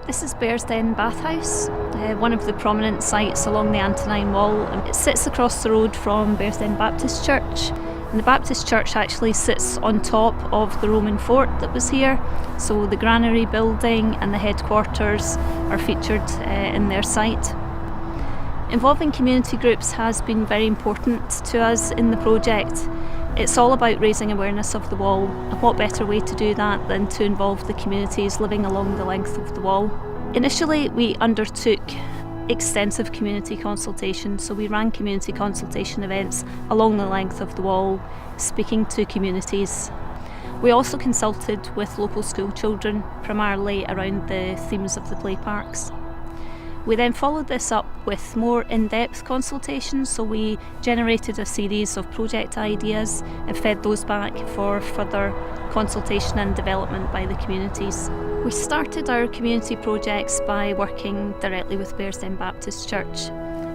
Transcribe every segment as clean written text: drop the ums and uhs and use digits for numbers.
This is Bearsden Bathhouse, one of the prominent sites along the Antonine Wall. It sits across the road from Bearsden Baptist Church, and the Baptist Church actually sits on top of the Roman fort that was here, so the granary building and the headquarters are featured in their site. Involving community groups has been very important to us in the project. It's all about raising awareness of the wall, and what better way to do that than to involve the communities living along the length of the wall. Initially, we undertook extensive community consultation, so we ran community consultation events along the length of the wall, speaking to communities. We also consulted with local school children, primarily around the themes of the play parks. We then followed this up with more in-depth consultations, so we generated a series of project ideas and fed those back for further consultation and development by the communities. We started our community projects by working directly with Bearsden Baptist Church.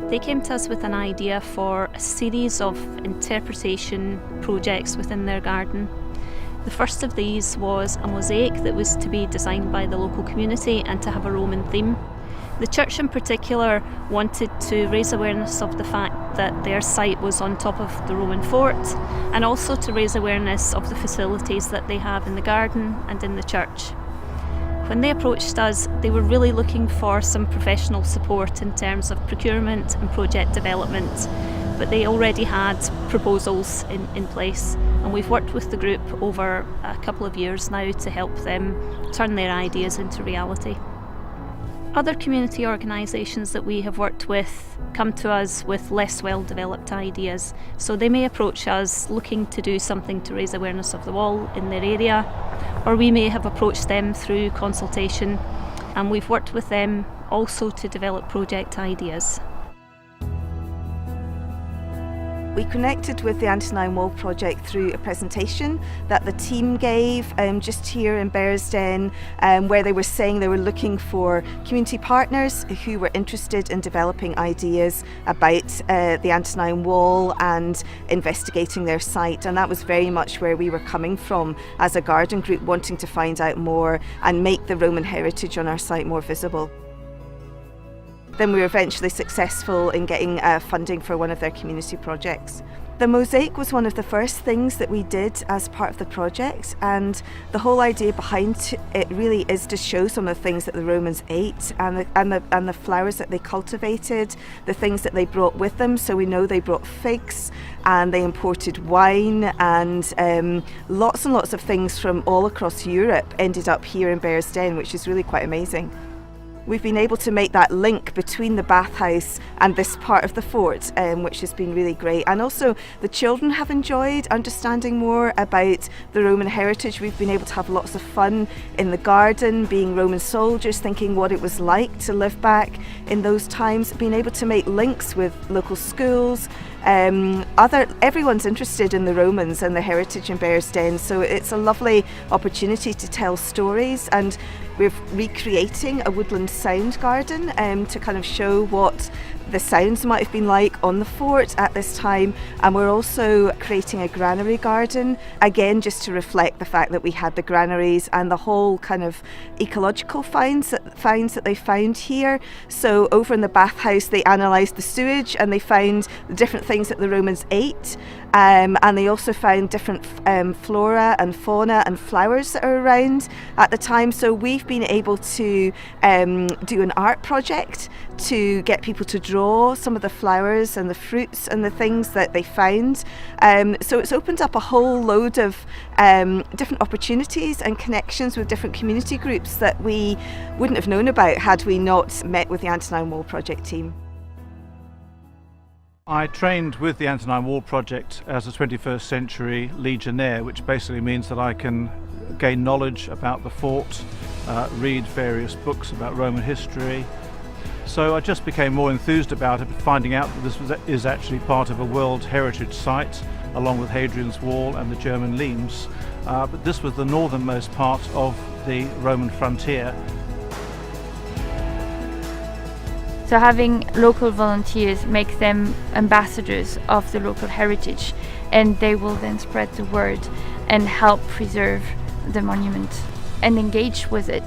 They came to us with an idea for a series of interpretation projects within their garden. The first of these was a mosaic that was to be designed by the local community and to have a Roman theme. The church in particular wanted to raise awareness of the fact that their site was on top of the Roman fort, and also to raise awareness of the facilities that they have in the garden and in the church. When they approached us, they were really looking for some professional support in terms of procurement and project development, but they already had proposals in place, and we've worked with the group over a couple of years now to help them turn their ideas into reality. Other community organisations that we have worked with come to us with less well-developed ideas, so they may approach us looking to do something to raise awareness of the wall in their area, or we may have approached them through consultation, and we've worked with them also to develop project ideas. We connected with the Antonine Wall project through a presentation that the team gave just here in Bearsden, where they were saying they were looking for community partners who were interested in developing ideas about the Antonine Wall and investigating their site, and that was very much where we were coming from as a garden group, wanting to find out more and make the Roman heritage on our site more visible. Then we were eventually successful in getting funding for one of their community projects. The mosaic was one of the first things that we did as part of the project, and the whole idea behind it really is to show some of the things that the Romans ate and the flowers that they cultivated, the things that they brought with them. So we know they brought figs and they imported wine, and lots and lots of things from all across Europe ended up here in Bearsden, which is really quite amazing. We've been able to make that link between the bathhouse and this part of the fort, which has been really great. And also the children have enjoyed understanding more about the Roman heritage. We've been able to have lots of fun in the garden, being Roman soldiers, thinking what it was like to live back in those times, being able to make links with local schools. Everyone's interested in the Romans and the heritage in Bearsden, so it's a lovely opportunity to tell stories, and we're recreating a woodland sound garden to kind of show what the sounds might have been like on the fort at this time, and we're also creating a granary garden, again just to reflect the fact that we had the granaries and the whole kind of ecological finds that they found here. So over in the bathhouse they analysed the sewage and they found the different things that the Romans ate, and they also found different flora and fauna and flowers that are around at the time. So we've been able to do an art project to get people to draw some of the flowers and the fruits and the things that they found. So it's opened up a whole load of different opportunities and connections with different community groups that we wouldn't have known about had we not met with the Antonine Wall project team. I trained with the Antonine Wall project as a 21st century legionnaire, which basically means that I can gain knowledge about the fort, read various books about Roman history. So I just became more enthused about it, finding out that this is actually part of a World Heritage Site, along with Hadrian's Wall and the German Limes. But this was the northernmost part of the Roman frontier. So having local volunteers make them ambassadors of the local heritage, and they will then spread the word and help preserve the monument and engage with it.